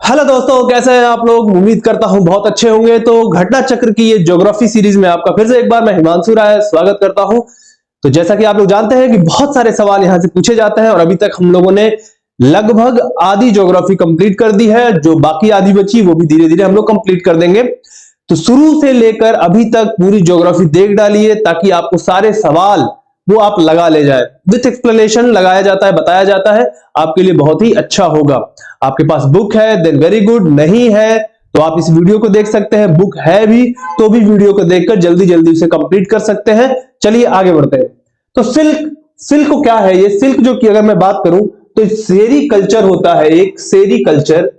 Hello दोस्तों, कैसे हैं आप लोग। उम्मीद करता हूं बहुत अच्छे होंगे। तो घटना चक्र की ये ज्योग्राफी सीरीज में आपका फिर से एक बार मैं हिमांशु राय स्वागत करता हूं। तो जैसा कि आप लोग जानते हैं कि बहुत सारे सवाल यहां से पूछे जाते हैं और अभी तक हम लोगों ने लगभग आधी ज्योग्राफी कंप्लीट कर दी है। जो बाकी आधी बची वो भी धीरे धीरे हम लोग कंप्लीट कर देंगे। तो शुरू से लेकर अभी तक पूरी ज्योग्राफी देख डालिए ताकि आपको सारे सवाल वो आप लगा ले जाए। विथ एक्सप्लेनेशन लगाया जाता है, बताया जाता है, आपके लिए बहुत ही अच्छा होगा। आपके पास बुक है देन वेरी गुड, नहीं है तो आप इस वीडियो को देख सकते हैं। बुक है भी तो भी वीडियो को देखकर जल्दी जल्दी उसे कंप्लीट कर सकते हैं। चलिए आगे बढ़ते हैं। तो सिल्क को क्या है, ये सिल्क जो कि अगर मैं बात करूं तो सेरी कल्चर होता है, एक सेरी कल्चर।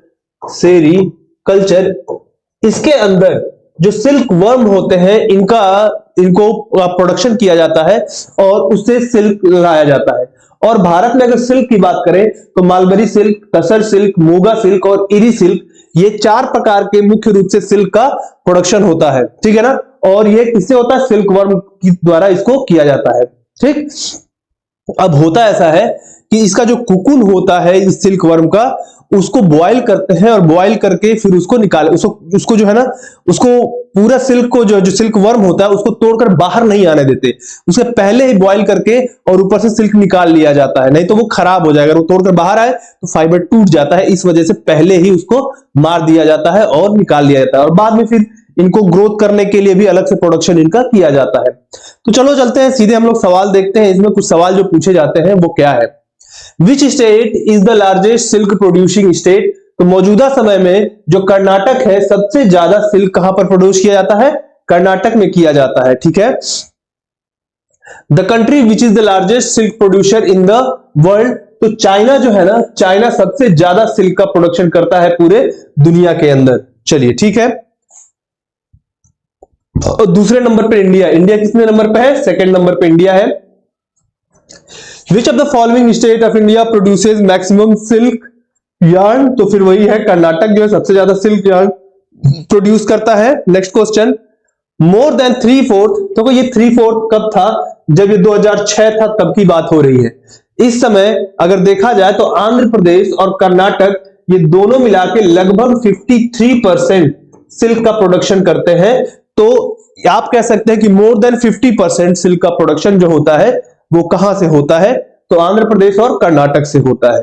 इसके अंदर जो सिल्क वर्म होते हैं इनको प्रोडक्शन किया जाता है और उससे सिल्क लाया जाता है। और भारत में अगर सिल्क की बात करें तो मालबरी सिल्क, तसर सिल्क, मूगा सिल्क और इरी सिल्क, ये चार प्रकार के मुख्य रूप से सिल्क का प्रोडक्शन होता है। ठीक है ना। और ये किससे होता है, सिल्क वर्म के द्वारा इसको किया जाता है। ठीक। अब होता ऐसा है कि इसका जो कुकुन होता है इस सिल्क वर्म का, उसको बॉयल करते हैं और बॉयल करके फिर उसको निकाल उसको जो है ना, उसको पूरा सिल्क को जो सिल्क वर्म होता है उसको तोड़कर बाहर नहीं आने देते। उसे पहले ही बॉयल करके और ऊपर से सिल्क निकाल लिया जाता है, नहीं तो वो खराब हो जाएगा। वो तोड़कर बाहर आए तो फाइबर टूट जाता है। इस वजह से पहले ही उसको मार दिया जाता है और निकाल लिया जाता है और बाद में फिर इनको ग्रोथ करने के लिए भी अलग से प्रोडक्शन इनका किया जाता है। तो चलो चलते हैं सीधे हम लोग सवाल देखते हैं। इसमें कुछ सवाल जो पूछे जाते हैं वो क्या है। विच state is the largest silk producing state. तो मौजूदा समय में जो कर्नाटक है, सबसे ज्यादा सिल्क कहां पर प्रोड्यूस किया जाता है, कर्नाटक में किया जाता है। ठीक है। The country which is the largest silk producer in the world. तो चाइना जो है ना, चाइना सबसे ज्यादा सिल्क का प्रोडक्शन करता है पूरे दुनिया के अंदर। चलिए ठीक है। और दूसरे नंबर पे इंडिया। इंडिया कितने नंबर पे है, सेकंड नंबर पे इंडिया है। Which of the following state of India produces maximum silk yarn. तो फिर वही है, कर्नाटक जो है सबसे ज्यादा सिल्क यार्न प्रोड्यूस करता है। Next question, more than 3/4। तो ये 3/4 कब था, जब ये 2006 था तब की बात हो रही है। इस समय अगर देखा जाए तो आंध्र प्रदेश और कर्नाटक ये दोनों मिला के लगभग 53% सिल्क का प्रोडक्शन करते हैं। तो आप कह सकते हैं कि मोर देन 50% सिल्क का प्रोडक्शन जो होता है वो कहां से होता है, तो आंध्र प्रदेश और कर्नाटक से होता है।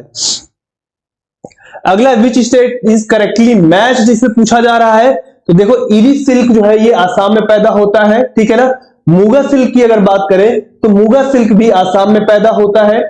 अगला, विच स्टेट इज करेक्टली मैच्ड, इसमें पूछा जा रहा है। तो देखो इरी सिल्क जो है ये आसाम में पैदा होता है। ठीक है ना। मूगा सिल्क की अगर बात करें तो मूगा सिल्क भी आसाम में पैदा होता है।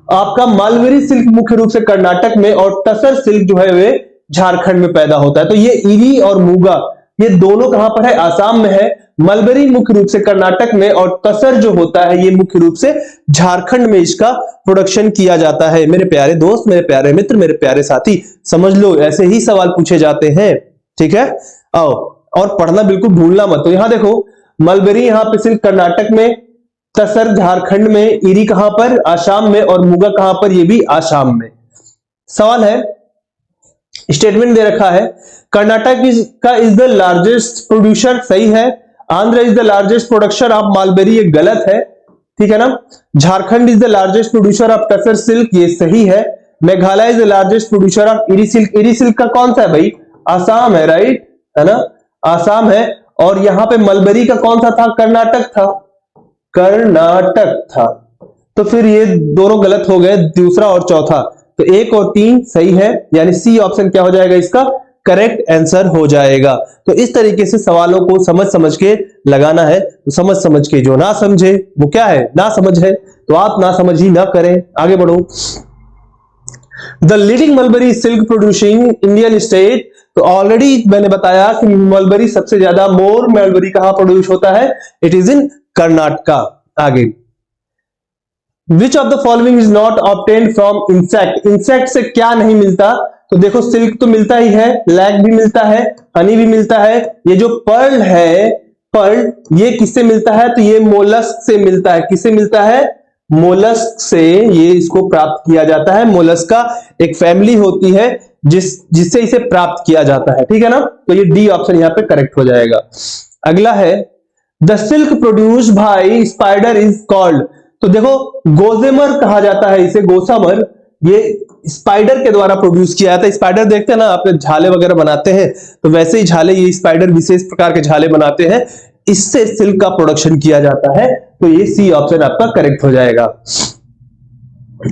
आपका मालवरी सिल्क मुख्य रूप से कर्नाटक में और टसर सिल्क जो है वे झारखंड में पैदा होता है। तो ये इरी और मूगा ये दोनों कहां पर है, आसाम में है। मलबरी मुख्य रूप से कर्नाटक में और तसर जो होता है ये मुख्य रूप से झारखंड में इसका प्रोडक्शन किया जाता है। मेरे प्यारे दोस्त, मेरे प्यारे मित्र, मेरे प्यारे साथी, समझ लो ऐसे ही सवाल पूछे जाते हैं। ठीक है। आओ, और पढ़ना बिल्कुल भूलना मत। तो यहां देखो, मलबरी यहां पे सिर्फ कर्नाटक में, तसर झारखंड में, इरी कहां पर, आसाम में, और मूगा कहां पर, ये भी आसाम में। सवाल है, स्टेटमेंट दे रखा है, Karnataka is the largest producer, सही है। Andhra is the largest production of mulberry, ये गलत है। ठीक है ना। Jharkhand is the largest producer of tussar silk, ये सही है। Meghalaya is the largest producer of eri silk. Eri silk का कौन सा है भाई, आसाम है, राइट है ना, आसाम है। और यहां पे मलबरी का कौन सा था, कर्नाटक था, कर्नाटक था। तो फिर ये दोनों गलत हो गए, दूसरा और चौथा। तो 1 और 3 सही है, यानी सी ऑप्शन क्या हो जाएगा, इसका करेक्ट आंसर हो जाएगा। तो इस तरीके से सवालों को समझ समझ के लगाना है। तो समझ समझ के, जो ना समझे वो क्या है, ना समझ है, तो आप ना समझ ही ना करें, आगे बढ़ो। The leading mulberry silk producing Indian state. तो ऑलरेडी मैंने बताया कि मलबरी सबसे ज्यादा, मोर मलबरी कहां प्रोड्यूस होता है, इट इज इन कर्नाटका। आगे, which of the following is not obtained from insect. Insect से क्या नहीं मिलता, तो देखो सिल्क तो मिलता ही है, लैक भी मिलता है, हनी भी मिलता है। ये जो पर्ल है, पर्ल ये किससे मिलता है, तो ये मोलस्क से मिलता है। किससे मिलता है, मोलस्क से ये इसको प्राप्त किया जाता है। मोलस्क का एक फैमिली होती है जिससे इसे प्राप्त किया जाता है। ठीक है ना। तो ये डी ऑप्शन यहां पे करेक्ट हो जाएगा। अगला है, the silk produce by spider is called. तो देखो गोजेमर कहा जाता है इसे, गोसामर। ये स्पाइडर के द्वारा प्रोड्यूस किया था। स्पाइडर देखते हैं ना, आपने झाले वगैरह बनाते हैं तो वैसे ही झाले ये स्पाइडर विशेष प्रकार के झाले बनाते हैं, इससे सिल्क का प्रोडक्शन किया जाता है। तो ये सी ऑप्शन आपका करेक्ट हो जाएगा।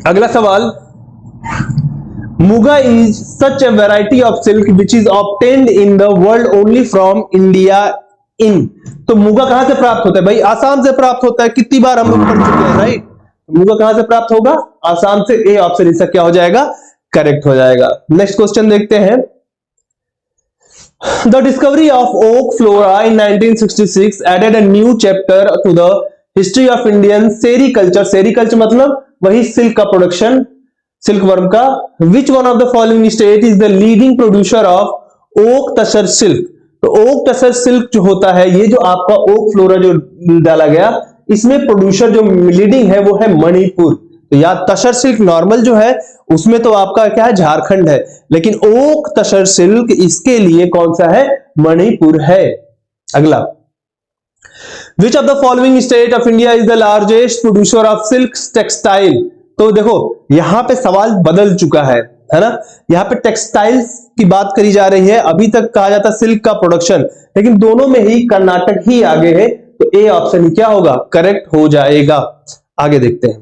अगला सवाल, muga is such a variety of silk which is obtained in the world only from India in. तो मुगा कहां से प्राप्त होता है भाई? आसाम से प्राप्त होता है, कितनी बार हम लोग पढ़ चुके हैं, राइट। मुगा कहां से प्राप्त होगा? आसाम से। ए ऑप्शन इसका क्या हो जाएगा? करेक्ट हो जाएगा। नेक्स्ट क्वेश्चन देखते हैं। The discovery of oak flora in 1966 added a new chapter to the history of Indian sericulture. Sericulture मतलब वही सिल्क का प्रोडक्शन, सिल्क वर्म का। Which one of the following state is the leading producer of oak tasar silk. तो oak tasar silk जो होता है, ये जो आपका ओक फ्लोरा जो डाला गया, इसमें प्रोड्यूसर जो लीडिंग है वो है मणिपुर। तो यार तसर सिल्क नॉर्मल जो है उसमें तो आपका क्या है? झारखंड है, लेकिन ओक तसर सिल्क इसके लिए कौन सा है? मणिपुर है। अगला, विच of the following state of India is the largest producer of silk textile. तो देखो यहां पे सवाल बदल चुका है ना। यहां पे टेक्सटाइल्स की बात करी जा रही है, अभी तक कहा जाता सिल्क का प्रोडक्शन, लेकिन दोनों में ही कर्नाटक ही आगे है। तो ए ऑप्शन क्या होगा? करेक्ट हो जाएगा। आगे देखते हैं,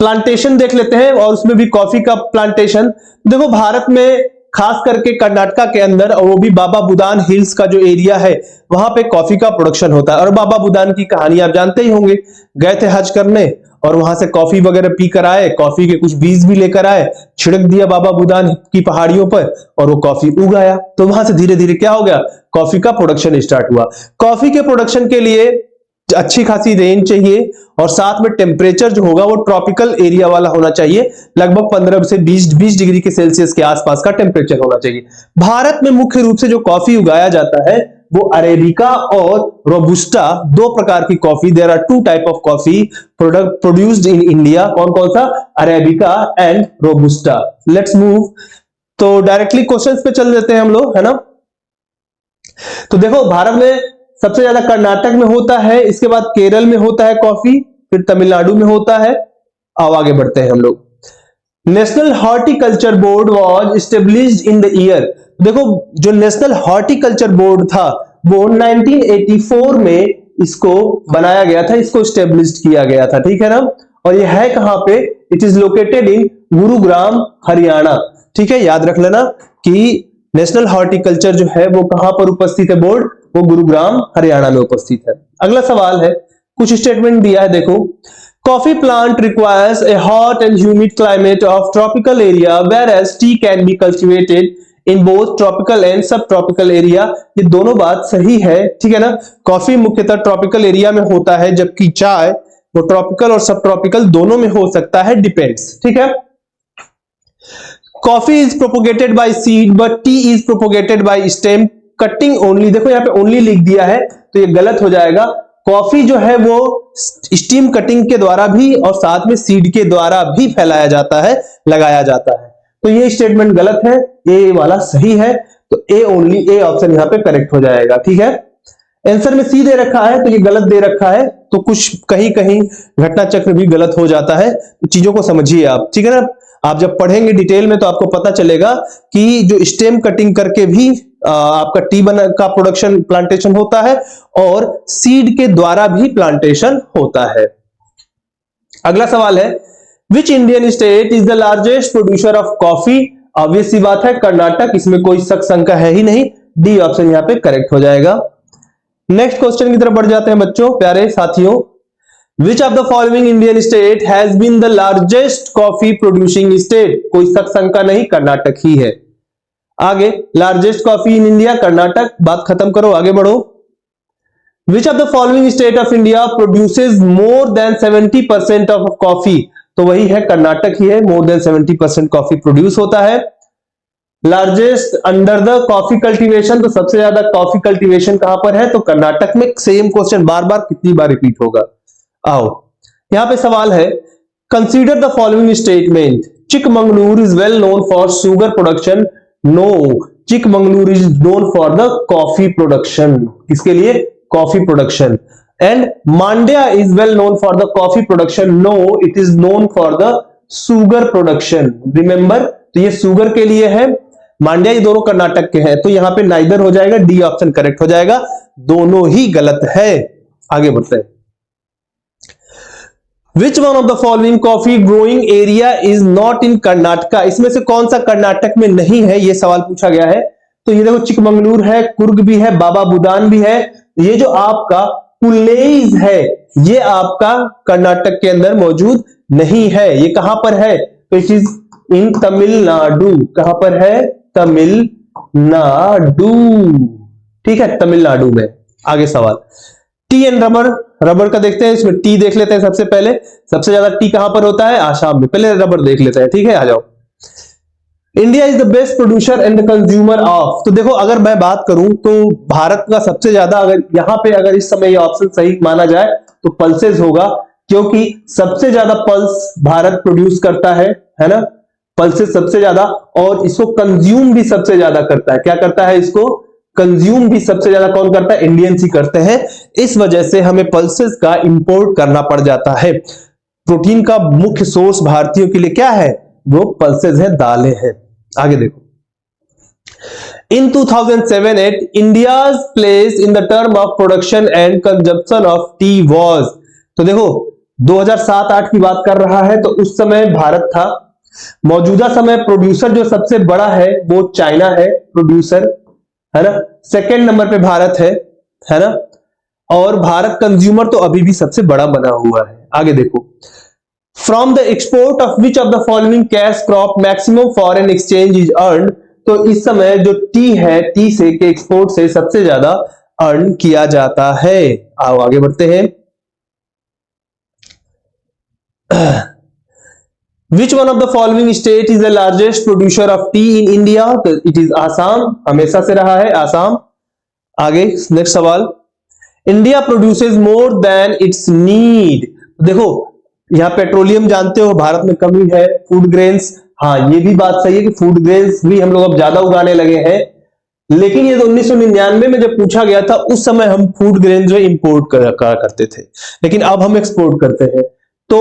प्लांटेशन देख लेते हैं और उसमें भी कॉफी का प्लांटेशन। देखो भारत में खास करके कर्नाटका के अंदर, और वो भी बाबा बुदान हिल्स का जो एरिया है, वहां पे कॉफी का प्रोडक्शन होता है। और बाबा बुदान की कहानी आप जानते ही होंगे, गए थे हज करने और वहां से कॉफी वगैरह पी कर आए, कॉफी के कुछ बीज भी लेकर आए, छिड़क दिया बाबा बुदान की पहाड़ियों पर और वो कॉफी उग आया। तो वहां से धीरे धीरे क्या हो गया? कॉफी का प्रोडक्शन स्टार्ट हुआ। कॉफी के प्रोडक्शन के लिए अच्छी खासी रेंज चाहिए और साथ में टेम्परेचर जो होगा वो ट्रॉपिकल एरिया वाला होना चाहिए, लगभग 15 से 20 डिग्री के सेल्सियस के आसपास का टेम्परेचर होना चाहिए। भारत में मुख्य रूप से जो कॉफी उगाया जाता है वो अरेबिका और रोबुस्टा, दो प्रकार की coffee. There are two type of coffee produced in India. कौन कौन सा? Arabica and robusta. Let's move. तो डायरेक्टली क्वेश्चंस पे चल देते हैं हम लोग, है ना। तो देखो भारत में सबसे ज्यादा कर्नाटक में होता है, इसके बाद केरल में होता है कॉफी, फिर तमिलनाडु में होता है। अब आगे बढ़ते हैं हम लोग। National horticulture board was established in the year. देखो जो नेशनल हॉर्टिकल्चर बोर्ड था वो 1984 में इसको बनाया गया था, इसको एस्टेब्लिश्ड किया गया था, ठीक है ना। और ये है कहां पे? It is located in Gurugram Haryana. ठीक है, याद रख लेना कि नेशनल हॉर्टिकल्चर जो है वो कहां पर उपस्थित है बोर्ड? वो गुरुग्राम हरियाणा में उपस्थित है। अगला सवाल है, कुछ स्टेटमेंट दिया है देखो। Coffee plant requires a hot and humid climate of tropical area whereas T can be cultivated in both tropical and सब ट्रॉपिकल एरिया। ये दोनों बात सही है, ठीक है ना। कॉफी मुख्यतः ट्रॉपिकल एरिया में होता है, जबकि चाय वो ट्रॉपिकल और सब ट्रॉपिकल दोनों में हो सकता है, डिपेंड्स, ठीक है। Coffee is propagated bye seed but T is propagated by stem cutting only. देखो यहाँ पे ओनली लिख दिया है तो ये गलत हो जाएगा। कॉफी जो है वो स्टीम कटिंग के द्वारा भी और साथ में सीड के द्वारा भी फैलाया जाता है, लगाया जाता है। तो ये स्टेटमेंट गलत है, ए वाला सही है। तो ए ओनली, ए ऑप्शन यहाँ पे करेक्ट हो जाएगा, ठीक है। आंसर में सी दे रखा है तो ये गलत दे रखा है, तो कुछ कहीं कहीं घटना चक्र भी गलत हो जाता है। तो चीजों को समझिए आप, ठीक है ना। आप जब पढ़ेंगे डिटेल में तो आपको पता चलेगा कि जो स्टेम कटिंग करके भी आपका टी का प्रोडक्शन प्लांटेशन होता है और सीड के द्वारा भी प्लांटेशन होता है। अगला सवाल है, which Indian state is the largest producer of coffee. Obvious सी बात है कर्नाटक, इसमें कोई शक शंका है ही नहीं। डी ऑप्शन यहाँ पे करेक्ट हो जाएगा। नेक्स्ट क्वेश्चन की तरफ बढ़ जाते हैं बच्चों, प्यारे साथियों। Which of the following Indian state has been the largest coffee producing state. कोई शक शंका नहीं, कर्नाटक ही है। आगे, largest coffee in India Karnataka, बात खत्म करो, आगे बढ़ो। Which of the following state of India produces more than 70% of coffee. तो वही है कर्नाटक ही है, मोर देन 70% कॉफी प्रोड्यूस होता है। Largest under the coffee cultivation, तो सबसे ज्यादा कॉफी कल्टीवेशन कहां पर है? तो कर्नाटक में। सेम क्वेश्चन बार बार कितनी बार रिपीट होगा। आओ यहां पे सवाल है, consider the following statement. Chikmagaluru is well known for sugar production. No, Chikmagaluru is known for the coffee production. किसके लिए? Coffee production. And Mandya is well known for the coffee production. No, it is known for the sugar production. Remember, तो ये sugar के लिए है, मांड्या ये दोनों कर्नाटक के हैं, तो यहां पे नाइदर हो जाएगा, डी ऑप्शन करेक्ट हो जाएगा, दोनों ही गलत है। आगे बढ़ते हैं। Which one of the following coffee growing area is not in Karnataka? इसमें से कौन सा कर्नाटक में नहीं है, यह सवाल पूछा गया है। तो ये देखो चिकमंगलूर है, कुर्ग भी है, बाबा बुदान भी है। ये जो आपका पुलेइज है, ये आपका कर्नाटक के अंदर मौजूद नहीं है। ये कहां पर है? तो इट इज इन तमिलनाडु। कहां पर है? तमिलनाडु। ठीक है, तमिलनाडु में। आगे सवाल, टी एंड रबर, रबर का देखते हैं, इसमें टी देख लेते हैं सबसे पहले। सबसे ज्यादा टी कहां पर होता है? आसाम में। पहले रबर देख लेते हैं, ठीक है, आ जाओ। India is the best producer and consumer of. तो देखो, अगर मैं बात करूं तो भारत का सबसे ज्यादा, अगर यहां पे अगर इस समय ये ऑप्शन सही माना जाए तो पल्सेस होगा, क्योंकि सबसे ज्यादा पल्स भारत प्रोड्यूस करता है ना, पल्सेस सबसे ज्यादा, और इसको कंज्यूम भी सबसे ज्यादा करता है। क्या करता है? इसको कंज्यूम भी सबसे ज्यादा कौन करता है? इंडियंस ही करते हैं। इस वजह से हमें पल्सेस का इंपोर्ट करना पड़ जाता है। प्रोटीन का मुख्य सोर्स भारतीयों के लिए क्या है? वो पल्सेस है, दालें हैं। आगे देखो, इन 2007-8 India's place in the term of production and consumption of tea was. तो देखो 2007-8 की बात कर रहा है, तो उस समय भारत था। मौजूदा समय प्रोड्यूसर जो सबसे बड़ा है वो चाइना है, प्रोड्यूसर है ना। सेकेंड नंबर पे भारत है ना। और भारत कंज्यूमर तो अभी भी सबसे बड़ा बना हुआ है। आगे देखो, from the export of which of the following cash crop maximum foreign exchange is earn. तो इस समय जो टी है, टी से के एक्सपोर्ट से सबसे ज्यादा अर्न किया जाता है। आओ आगे बढ़ते हैं। Which one of the following state is the largest producer of tea in India? तो it is आसाम, हमेशा से रहा है आसाम। आगे नेक्स्ट सवाल, India produces more then it's need. देखो यहां पेट्रोलियम जानते हो भारत में कमी है, फूड ग्रेन्स, हाँ ये भी बात सही है कि फूड ग्रेन्स भी हम लोग अब ज्यादा उगाने लगे हैं, लेकिन ये 1999 में जब पूछा गया था उस समय हम फूड ग्रेन जो इंपोर्ट करते थे, लेकिन अब हम एक्सपोर्ट करते हैं। तो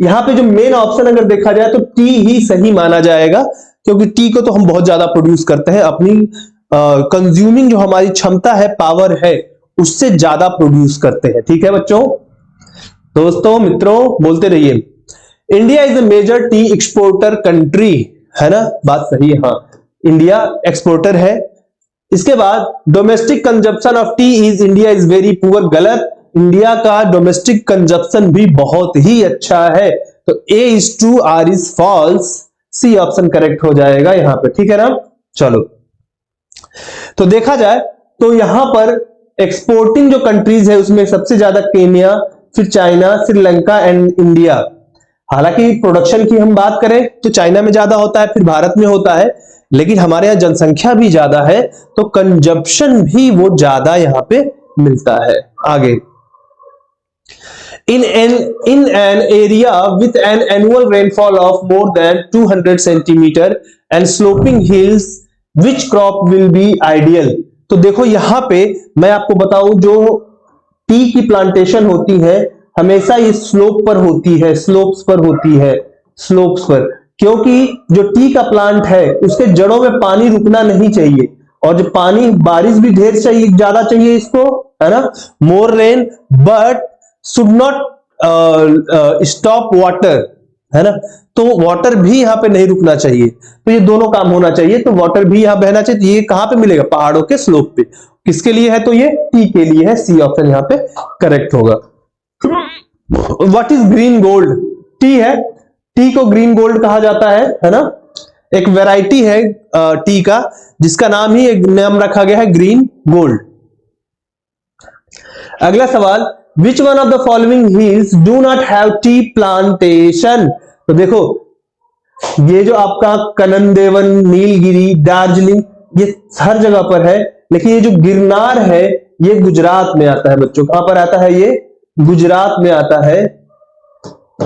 यहां पे जो मेन ऑप्शन अगर देखा जाए तो टी ही सही माना जाएगा, क्योंकि टी को तो हम बहुत ज्यादा प्रोड्यूस करते हैं, अपनी कंज्यूमिंग जो हमारी क्षमता है, पावर है, उससे ज्यादा प्रोड्यूस करते हैं। ठीक है बच्चों, दोस्तों, मित्रों, बोलते रहिए। India is a major tea exporter country, है ना, बात सही है, हाँ इंडिया एक्सपोर्टर है। इसके बाद domestic consumption of T is India is very poor, गलत। इंडिया का डोमेस्टिक कंजप्शन भी बहुत ही अच्छा है। तो A is true, R is false, C option correct हो जाएगा यहां पे। ठीक है ना, चलो तो देखा जाए तो यहां पर एक्सपोर्टिंग जो कंट्रीज है उसमें सबसे ज्यादा केन्या, फिर चाइना, श्रीलंका एंड इंडिया। हालांकि प्रोडक्शन की हम बात करें तो चाइना में ज्यादा होता है, फिर भारत में होता है, लेकिन हमारे यहां जनसंख्या भी ज्यादा है तो कंजप्शन भी वो ज्यादा यहां पे मिलता है। आगे, in an area with an annual rainfall of more than 200 centimeter and sloping hills, which crop will be ideal? तो देखो यहां पे मैं आपको बताऊं, जो टी की प्लांटेशन होती है हमेशा ये स्लोप पर होती है, स्लोप्स पर होती है, स्लोप्स पर, क्योंकि जो टी का प्लांट है उसके जड़ों में पानी रुकना नहीं चाहिए, और जो पानी, बारिश भी ढेर चाहिए, ज्यादा चाहिए इसको, है ना, मोर rain but should not stop water, है ना, तो वाटर भी यहां पे नहीं रुकना चाहिए, तो ये दोनों काम होना चाहिए। तो वाटर भी यहां बहना चाहिए, तो ये कहां पे मिलेगा? पहाड़ों के स्लोप पे। किसके लिए है? तो ये टी के लिए है, सी ऑप्शन यहां पे करेक्ट होगा। What is green gold? T है, टी को ग्रीन गोल्ड कहा जाता है ना, एक वैरायटी है टी का जिसका नाम ही एक नाम रखा गया है ग्रीन गोल्ड। अगला सवाल, Which one of the following hills do not have tea plantation? तो देखो ये जो आपका कनन-देवन, नीलगिरी, दार्जिलिंग, ये हर जगह पर है, लेकिन ये जो गिरनार है ये गुजरात में आता है बच्चों। कहां पर आता है? ये गुजरात में आता है,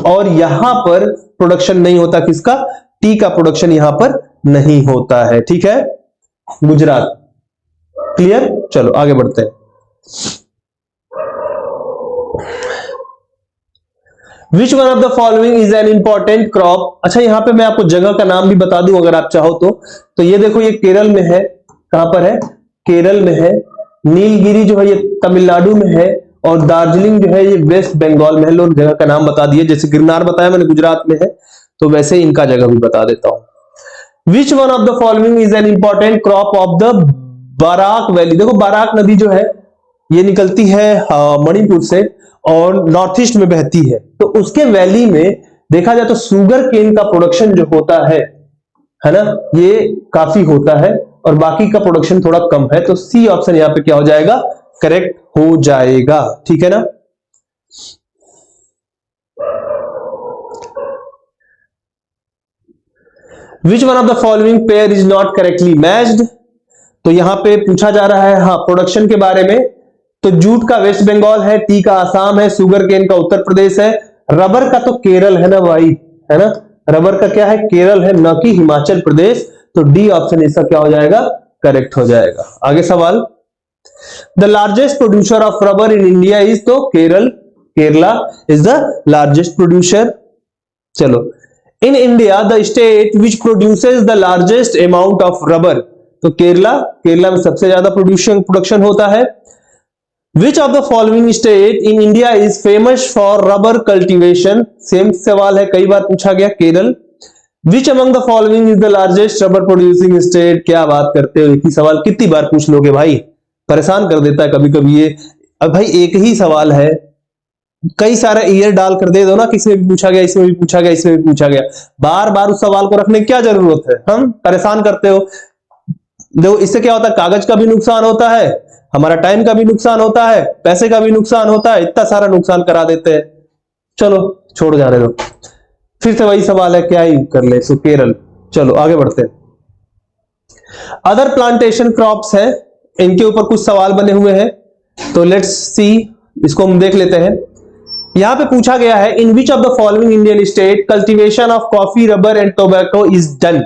और यहां पर प्रोडक्शन नहीं होता किसका? टी का प्रोडक्शन यहां पर नहीं होता है। ठीक है, गुजरात, क्लियर। चलो आगे बढ़ते हैं। विच one of the following is an important crop. अच्छा यहां पे मैं आपको जगह का नाम भी बता दूं अगर आप चाहो तो ये देखो ये केरल में है। कहां पर है? केरल में है। नीलगिरी जो है ये तमिलनाडु में है और दार्जिलिंग जो है ये वेस्ट बंगाल में है। लोग जगह का नाम बता दिए, जैसे गिरनार बताया मैंने गुजरात में है, तो वैसे इनका जगह भी बता देता हूं। Which one of the following is an important crop of the Barak valley. देखो बाराक नदी जो है ये निकलती है मणिपुर से और नॉर्थ ईस्ट में बहती है, तो उसके वैली में देखा जाए तो सुगर केन का प्रोडक्शन जो होता है ना, ये काफी होता है और बाकी का प्रोडक्शन थोड़ा कम है। तो सी ऑप्शन यहां पे क्या हो जाएगा? करेक्ट हो जाएगा। ठीक है ना। विच one of the following pair is not correctly matched. तो यहां पे पूछा जा रहा है हाँ प्रोडक्शन के बारे में। तो जूट का वेस्ट बंगाल है, टी का आसाम है, सुगर केन का उत्तर प्रदेश है, रबर का तो केरल है ना भाई, है ना। रबर का क्या है? केरल है, न कि हिमाचल प्रदेश। तो डी ऑप्शन इसका क्या हो जाएगा? करेक्ट हो जाएगा। आगे सवाल, the largest producer of rubber in India is, तो Kerala is the largest producer. चलो, in India the state which produces the largest amount of rubber. तो केरला में सबसे ज्यादा प्रोडक्शन होता है। Which of the following state in India is famous for rubber cultivation. Same सवाल है, कई बार पूछा गया। Kerala. Which among the following is the largest rubber producing state. क्या बात करते हो, एक ही सवाल कितनी बार पूछ लोगे भाई, परेशान कर देता है कभी कभी ये। अब भाई एक ही सवाल है, कई सारा ईयर डाल कर दे दो ना, किसी में भी पूछा गया, इसमें भी पूछा गया, इसमें भी पूछा गया, बार बार उस सवाल को रखने की क्या जरूरत है? हम परेशान करते हो। देखो इससे क्या होता है, कागज का भी नुकसान होता है, हमारा टाइम का भी नुकसान होता है, पैसे का भी नुकसान होता है, इतना सारा नुकसान करा देते हैं। चलो छोड़ जाने दो, फिर से वही सवाल है, क्या ही कर ले। सो केरल। चलो आगे बढ़ते हैं। अदर प्लांटेशन क्रॉप्स है, इनके ऊपर कुछ सवाल बने हुए हैं, तो लेट्स सी, इसको हम देख लेते हैं। यहां पे पूछा गया है, in which of the following Indian state cultivation of coffee, rubber and tobacco is done.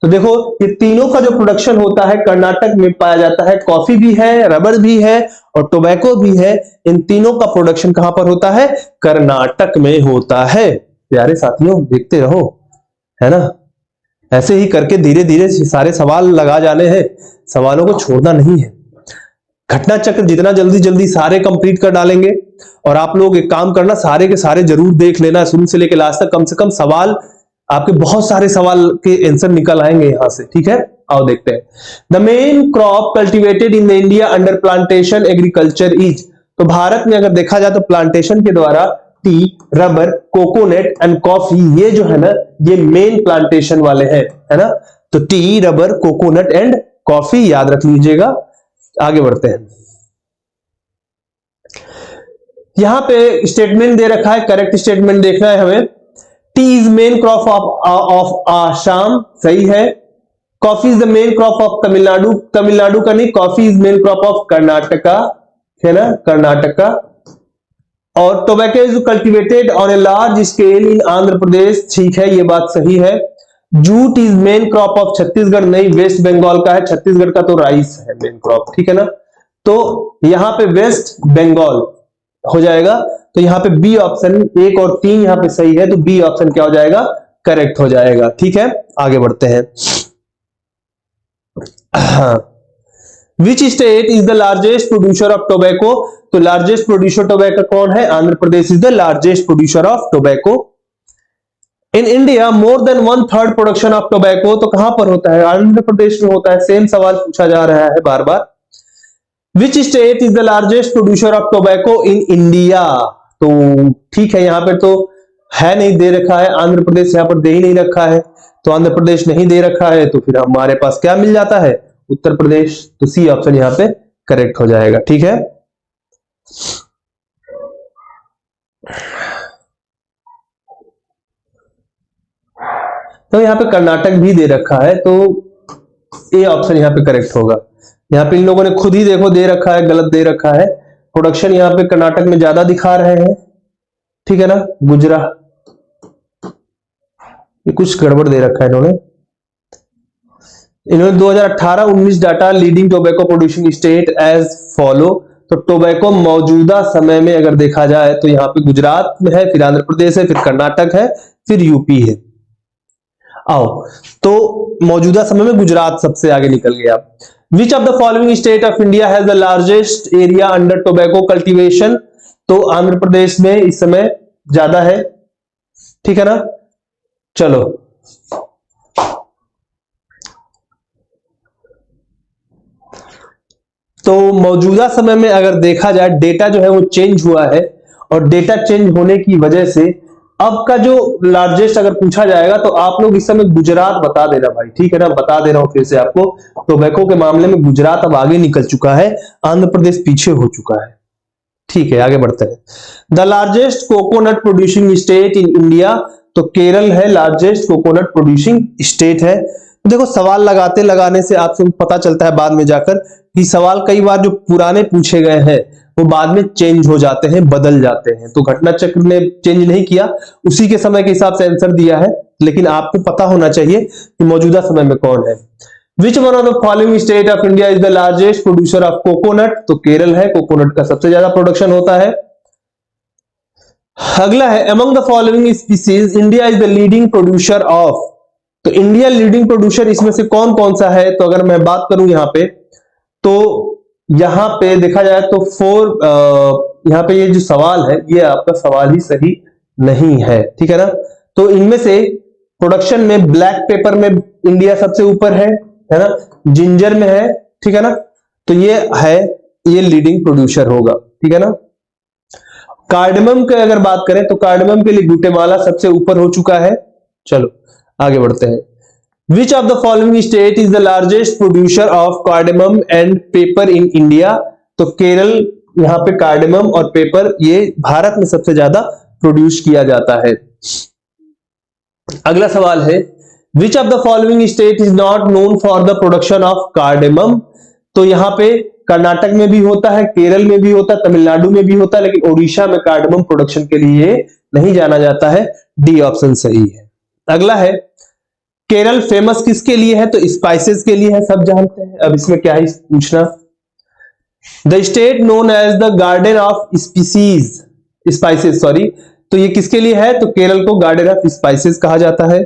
तो देखो ये तीनों का जो प्रोडक्शन होता है कर्नाटक में पाया जाता है। कॉफी भी है, रबर भी है और टोबैको भी है। इन तीनों का प्रोडक्शन कहां पर होता है? कर्नाटक में होता है। प्यारे साथियों देखते रहो, है ना। ऐसे ही करके धीरे धीरे सारे सवाल लगा जाने हैं, सवालों को छोड़ना नहीं है। घटना चक्र जितना जल्दी जल्दी सारे कंप्लीट कर डालेंगे। और आप लोग एक काम करना, सारे के सारे जरूर देख लेना शुरू से लेकर लास्ट तक। कम से कम सवाल आपके बहुत सारे सवाल के आंसर निकल आएंगे यहां से। ठीक है, आओ देखते हैं। The main crop cultivated in the India under plantation agriculture is. तो भारत में अगर देखा जाए तो प्लांटेशन के द्वारा T, rubber, coconut and coffee, ये जो है ना ये मेन प्लांटेशन वाले हैं, है ना। तो T, rubber, coconut and coffee याद रख लीजिएगा। आगे बढ़ते हैं। यहां पे स्टेटमेंट दे रखा है, करेक्ट स्टेटमेंट देखना है हमें। Tea is main crop of Assam, सही है। Coffee is the main crop of Tamil Nadu, Tamil Nadu का नहीं, coffee is main crop of Karnataka, है ना, कर्नाटका। और tobacco is cultivated on a large scale in Andhra Pradesh, ठीक है, ये बात सही है। Jute is main crop of Chhattisgarh, नहीं, वेस्ट बंगाल का है। छत्तीसगढ़ का तो राइस है मेन क्रॉप, ठीक है ना। तो यहां पे वेस्ट बंगाल हो जाएगा। तो यहां पे बी ऑप्शन 1 और 3 यहां पे सही है, तो बी ऑप्शन क्या हो जाएगा? करेक्ट हो जाएगा। ठीक है, आगे बढ़ते हैं। Which state is the largest producer of tobacco. तो लार्जेस्ट प्रोड्यूसर टोबैको कौन है? Andhra Pradesh is the largest producer of tobacco. In India more than 1/3 production of tobacco, तो कहां पर होता है? आंध्र प्रदेश में होता है। सेम सवाल पूछा जा रहा है बार बार। Which state is the largest producer of tobacco in India. तो ठीक है, यहां पर तो है नहीं दे रखा है, आंध्र प्रदेश यहां पर दे ही नहीं रखा है, तो आंध्र प्रदेश नहीं दे रखा है, तो फिर हमारे पास क्या मिल जाता है? उत्तर प्रदेश। तो सी ऑप्शन यहां पे करेक्ट हो जाएगा। ठीक है, तो यहां पे कर्नाटक भी दे रखा है, तो ए ऑप्शन यहां पे करेक्ट होगा। यहां पे इन लोगों ने खुद ही देखो दे रखा है, गलत दे रखा है। प्रोडक्शन यहां पे कर्नाटक में ज्यादा दिखा रहे हैं, ठीक है ना। गुजरात, ये कुछ गड़बड़ दे रखा है इन्होंने 2018-19 data leading tobacco producing state as follow. तो टोबैको मौजूदा समय में अगर देखा जाए तो यहाँ पे गुजरात में है, फिर आंध्र प्रदेश है, फिर कर्नाटक है, फिर यूपी है। आओ, तो मौजूदा समय में गुजरात सबसे आगे निकल गया। विच of the following state of India has the largest area under tobacco cultivation? तो आंध्र प्रदेश में इस समय ज्यादा है, ठीक है ना। चलो, तो मौजूदा समय में अगर देखा जाए, डेटा जो है वो चेंज हुआ है, और डेटा चेंज होने की वजह से अब का जो लार्जेस्ट अगर पूछा जाएगा तो आप लोग इस समय गुजरात बता देना भाई, ठीक है ना। बता दे रहा हूं फिर से आपको, टोबैको के मामले में गुजरात अब आगे निकल चुका है, आंध्र प्रदेश पीछे हो चुका है। ठीक है, आगे बढ़ते हैं। The largest coconut producing state in India? तो केरल है लार्जेस्ट कोकोनट प्रोड्यूसिंग स्टेट है। देखो, सवाल लगाते लगाने से आपको पता चलता है बाद में जाकर कि सवाल कई बार जो पुराने पूछे गए हैं वो बाद में चेंज हो जाते हैं, बदल जाते हैं। तो घटना चक्र ने चेंज नहीं किया, उसी के समय के हिसाब से आंसर दिया है, लेकिन आपको पता होना चाहिए कि मौजूदा समय में कौन है। विच one of the following state of India is the largest producer of coconut? तो केरल है, कोकोनट का सबसे ज्यादा प्रोडक्शन होता है। अगला है, among the following species India is the leading producer of? तो इंडिया लीडिंग प्रोड्यूसर इसमें से कौन कौन सा है? तो अगर मैं बात करूं यहां पे, तो यहां पे देखा जाए तो यहां पे ये जो सवाल है ये आपका सवाल ही सही नहीं है, ठीक है ना। तो इनमें से प्रोडक्शन में ब्लैक पेपर में इंडिया सबसे ऊपर है ना, जिंजर में है, ठीक है ना। तो ये लीडिंग प्रोड्यूसर होगा, ठीक है ना। कार्डमम की अगर बात करें तो कार्डमम के लिए गुटेमाला सबसे ऊपर हो चुका है। चलो आगे बढ़ते हैं। Which of the following state is the largest producer of cardamom and paper in India? तो केरल, यहां पे कार्डमम और पेपर ये भारत में सबसे ज्यादा प्रोड्यूस किया जाता है। अगला सवाल है, Which of the following state is not known for the production of cardamom? तो यहां पे कर्नाटक में भी होता है, केरल में भी होता है, तमिलनाडु में भी होता है, लेकिन ओडिशा में कार्डमम प्रोडक्शन के लिए नहीं जाना जाता है। डी ऑप्शन सही है। अगला है, केरल फेमस किसके लिए है? तो स्पाइसेस के लिए है, सब जानते हैं, अब इसमें क्या है पूछना। The state known as the garden of spices, sorry, तो ये किसके लिए है? तो केरल को गार्डन ऑफ स्पाइसेस कहा जाता है।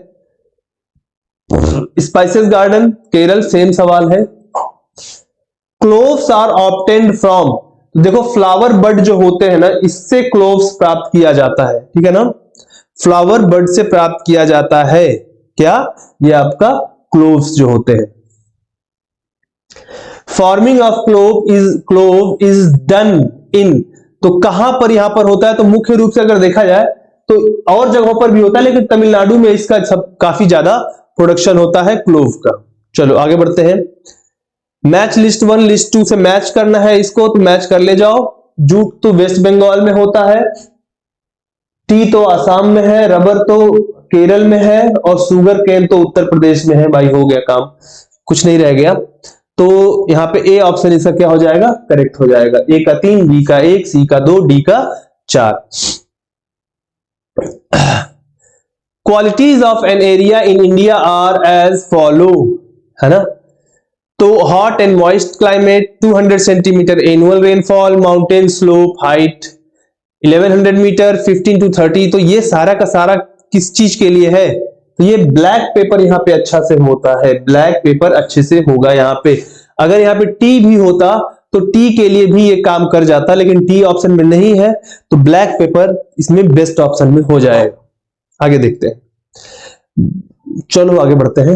स्पाइसेस गार्डन केरल, सेम सवाल है। Cloves are obtained from? तो देखो, फ्लावर बड जो होते हैं ना, इससे क्लोव्स प्राप्त किया जाता है, ठीक है ना। फ्लावर बड से प्राप्त किया जाता है क्या? ये आपका क्लोव्स जो होते हैं। Farming of clove is done in? तो कहां पर यहां पर होता है? तो मुख्य रूप से अगर देखा जाए तो और जगहों पर भी होता है, लेकिन तमिलनाडु में इसका काफी ज्यादा प्रोडक्शन होता है क्लोव का। चलो आगे बढ़ते हैं। मैच लिस्ट 1 लिस्ट 2 से मैच करना है इसको, तो मैच कर ले जाओ। जूट तो वेस्ट बंगाल में होता है, टी तो आसाम में है, रबर तो केरल में है, और शुगर केन तो उत्तर प्रदेश में है। भाई हो गया काम, कुछ नहीं रह गया। तो यहां पे ए ऑप्शन इसका क्या हो जाएगा? करेक्ट हो जाएगा। ए का 3, बी का 1, सी का 2, डी का 4। Qualities of an area in India are as follow, है ना। तो hot and moist climate, 200 centimeter annual rainfall, mountain slope height 1100 meter, 15 to 30। तो ये सारा का सारा किस चीज के लिए है? तो ये ब्लैक पेपर यहाँ पे अच्छा से होता है, ब्लैक पेपर अच्छे से होगा यहाँ पे। अगर यहाँ पे टी भी होता तो टी के लिए भी ये काम कर जाता, लेकिन टी ऑप्शन में नहीं है, तो ब्लैक पेपर इसमें बेस्ट ऑप्शन में हो जाएगा। आगे देखते हैं, चलो आगे बढ़ते हैं।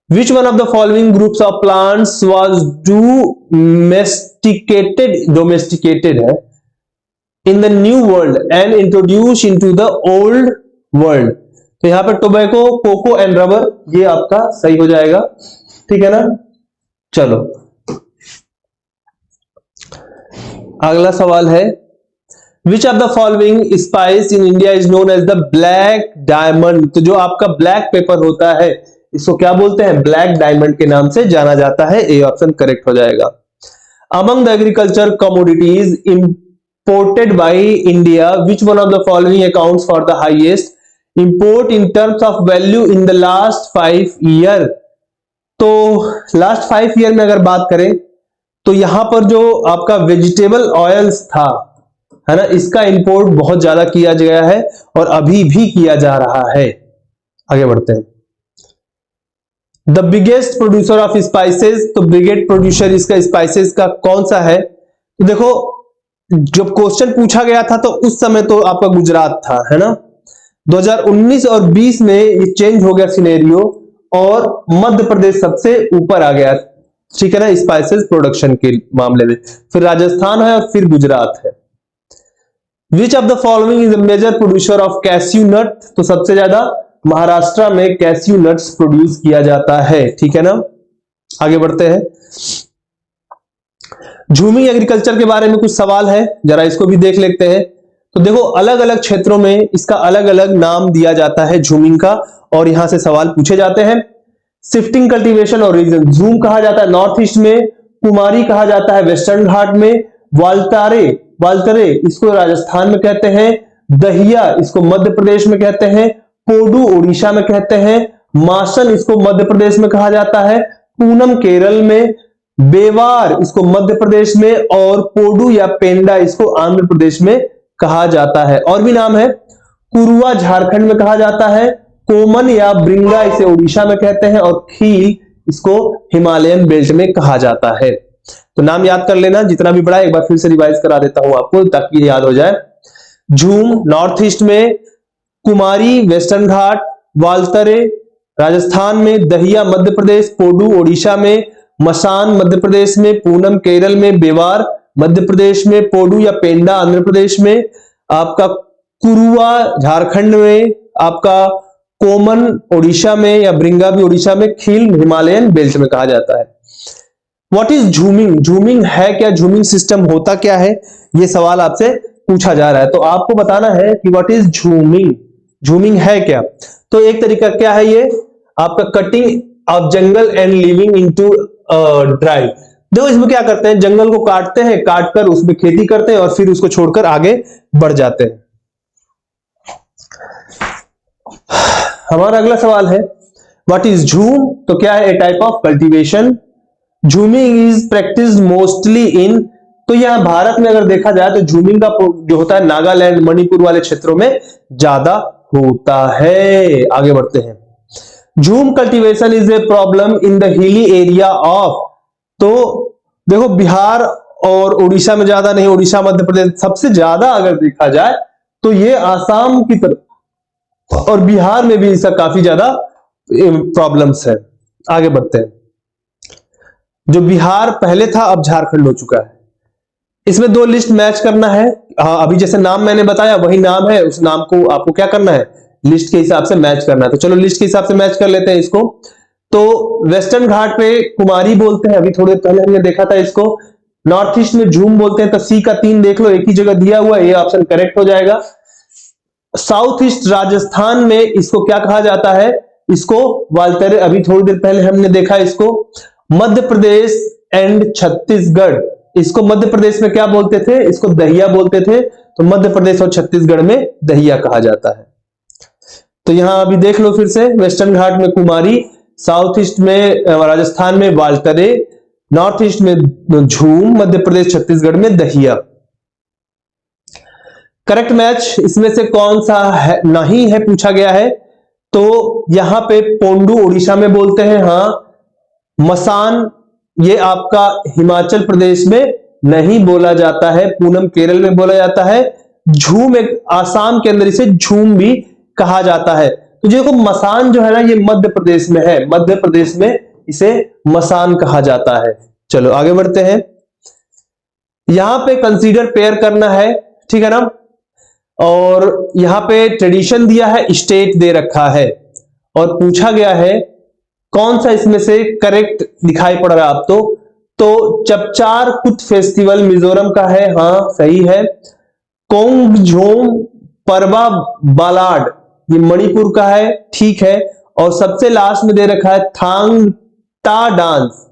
Which one of the following groups of plants was domesticated है in the new world and introduced into the old world? तो यहां पर टोबैको, कोको एंड रबर, ये आपका सही हो जाएगा, ठीक है ना। चलो अगला सवाल है, Which of the following spice in India is known as the black diamond? तो जो आपका ब्लैक पेपर होता है इसको क्या बोलते हैं? ब्लैक डायमंड के नाम से जाना जाता है। ए ऑप्शन करेक्ट हो जाएगा। Among the agriculture commodities imported by India, which one of the following accounts for the highest import in terms of value in the last 5 year? तो लास्ट 5 ईयर में अगर बात करें तो यहां पर जो आपका वेजिटेबल ऑयल्स था, है ना, इसका इंपोर्ट बहुत ज्यादा किया गया है और अभी भी किया जा रहा है। आगे बढ़ते हैं। The biggest producer of spices, तो बिगेस्ट प्रोड्यूसर इसका स्पाइसेस का कौन सा है? तो देखो, जब क्वेश्चन पूछा गया था तो उस समय तो आपका गुजरात था, है ना। 2019 और 20 में ये चेंज हो गया सिनेरियो और मध्य प्रदेश सबसे ऊपर आ गया, ठीक है ना, स्पाइसेस प्रोडक्शन के मामले में। फिर राजस्थान है और फिर गुजरात है। Which of the following is a major producer of cashew nut, तो सबसे ज्यादा महाराष्ट्र में कैस्यू नट्स प्रोड्यूस किया जाता है, ठीक है ना। आगे बढ़ते हैं। झूमिंग एग्रीकल्चर के बारे में कुछ सवाल है, जरा इसको भी देख लेते हैं। तो देखो, अलग अलग क्षेत्रों में इसका अलग अलग नाम दिया जाता है झूमिंग का, और यहां से सवाल पूछे जाते हैं। शिफ्टिंग कल्टीवेशन और रीजन, झूम कहा जाता है नॉर्थ ईस्ट में, कुमारी कहा जाता है वेस्टर्न घाट में, वाल्तरे इसको राजस्थान में कहते हैं, दहिया इसको मध्य प्रदेश में कहते हैं, पोडू उड़ीसा में कहते हैं, मासन इसको मध्य प्रदेश में कहा जाता है, पूनम केरल में, बेवार इसको मध्य प्रदेश में, और पोडू या पेंडा इसको आंध्र प्रदेश में कहा जाता है। और भी नाम है, कुरुआ झारखंड में कहा जाता है, कोमन या ब्रिंगा इसे उड़ीसा में कहते हैं, और खील इसको हिमालयन बेल्ट में कहा जाता है। तो नाम याद कर लेना, जितना भी बड़ा, एक बार फिर से रिवाइज करा देता हूं आपको ताकि याद हो जाए। झूम नॉर्थ ईस्ट में, कुमारी वेस्टर्न घाट, वाल्तरे राजस्थान में, दहिया मध्य प्रदेश, पोडू ओडिशा में, मसान मध्य प्रदेश में, पूनम केरल में, बेवार मध्य प्रदेश में, पोडू या पेंडा आंध्र प्रदेश में, आपका कुरुआ झारखंड में, आपका कोमन ओडिशा में या ब्रिंगा भी ओडिशा में, खील हिमालयन बेल्ट में कहा जाता है। व्हाट इज झूमिंग, झूमिंग है क्या, झूमिंग सिस्टम होता क्या है, ये सवाल आपसे पूछा जा रहा है। तो आपको बताना है कि व्हाट इज झूमिंग, झूमिंग है क्या। तो एक तरीका क्या है, ये आपका cutting of jungle and living into dry. देखो, इसमें क्या करते हैं, जंगल को काटते हैं, काटकर उसमें खेती करते हैं और फिर उसको छोड़कर आगे बढ़ जाते हैं। हमारा अगला सवाल है, व्हाट इज झूम, तो क्या है, a type of cultivation. Jhuming is practised mostly in, तो यहां भारत में अगर देखा जाए तो झूमिंग का जो होता है नागालैंड मणिपुर वाले क्षेत्रों में ज्यादा होता है। आगे बढ़ते हैं। झूम cultivation is a problem in the hilly area of, तो देखो, बिहार और उड़ीसा में ज्यादा नहीं, उड़ीसा मध्य प्रदेश सबसे ज्यादा अगर देखा जाए तो ये आसाम की तरफ और बिहार में भी इसका काफी ज्यादा प्रॉब्लम्स है। आगे बढ़ते हैं। जो बिहार पहले था अब झारखंड हो चुका है। इसमें दो लिस्ट मैच करना है। हाँ, अभी जैसे नाम मैंने बताया वही नाम है, उस नाम को आपको क्या करना है, लिस्ट के हिसाब से मैच करना है। तो चलो लिस्ट के हिसाब से मैच कर लेते हैं इसको। तो वेस्टर्न घाट पे कुमारी बोलते हैं, अभी थोड़े पहले हमने देखा था इसको। नॉर्थ ईस्ट में झूम बोलते हैं, तो सी का 3 देख लो, एक ही जगह दिया हुआ है, ये ऑप्शन करेक्ट हो जाएगा। साउथ ईस्ट राजस्थान में इसको क्या कहा जाता है, इसको वाल्तरे, अभी थोड़ी देर पहले हमने देखा इसको। मध्य प्रदेश एंड छत्तीसगढ़, इसको मध्य प्रदेश में क्या बोलते थे, इसको दहिया बोलते थे, तो मध्य प्रदेश और छत्तीसगढ़ में दहिया कहा जाता है। तो यहां अभी देख लो फिर से, वेस्टर्न घाट में कुमारी, साउथ ईस्ट में राजस्थान में वाल्तरे, नॉर्थ ईस्ट में झूम, मध्य प्रदेश छत्तीसगढ़ में दहिया। करेक्ट मैच इसमें से कौन सा है, नहीं है पूछा गया है। तो यहां पे पोंडू उड़ीसा में बोलते हैं, हाँ। मसान ये आपका हिमाचल प्रदेश में नहीं बोला जाता है, पूनम केरल में बोला जाता है। झूम एक आसाम के अंदर इसे झूम भी कहा जाता है। तो देखो, मसान जो है ना, ये मध्य प्रदेश में है, मध्य प्रदेश में इसे मसान कहा जाता है। चलो आगे बढ़ते हैं। यहां पे कंसीडर पेयर करना है, ठीक है ना, और यहां पे ट्रेडिशन दिया है, स्टेट दे रखा है, और पूछा गया है कौन सा इसमें से करेक्ट दिखाई पड़ रहा है आपको। तो चपचार कुट फेस्टिवल मिजोरम का है, हाँ सही है। कोंगझोम परवा बालाड ये मणिपुर का है, ठीक है। और सबसे लास्ट में दे रखा है थांगटा डांस।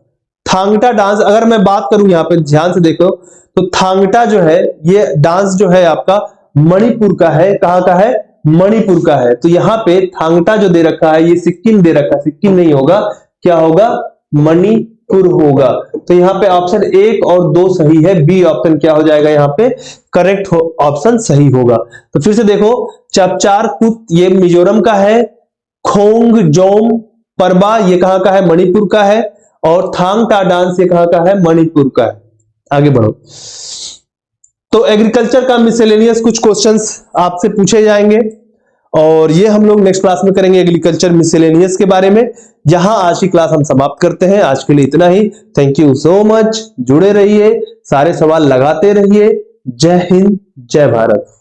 थांगटा डांस, अगर मैं बात करूं यहां पे ध्यान से देखो, तो थांगटा जो है ये डांस जो है आपका मणिपुर का है। कहां का है, मणिपुर का है। तो यहां पे थांगटा जो दे रखा है ये सिक्किम दे रखा है, सिक्किम नहीं होगा, क्या होगा, मणिपुर होगा। तो यहाँ पे ऑप्शन 1 और 2 सही है, बी ऑप्शन क्या हो जाएगा यहाँ पे करेक्ट ऑप्शन सही होगा। तो फिर से देखो, चपचार कुत ये मिजोरम का है, खोंगजोम परबा ये कहां का है, मणिपुर का है, और थांग टा डांस ये कहां का है, मणिपुर का है। आगे बढ़ो। तो एग्रीकल्चर का मिसलेनियस कुछ क्वेश्चंस आपसे पूछे जाएंगे और ये हम लोग नेक्स्ट क्लास में करेंगे एग्रीकल्चर मिसलेनियस के बारे में। यहां आज की क्लास हम समाप्त करते हैं। आज के लिए इतना ही। Thank you so much. जुड़े रहिए, सारे सवाल लगाते रहिए। जय हिंद, जय भारत।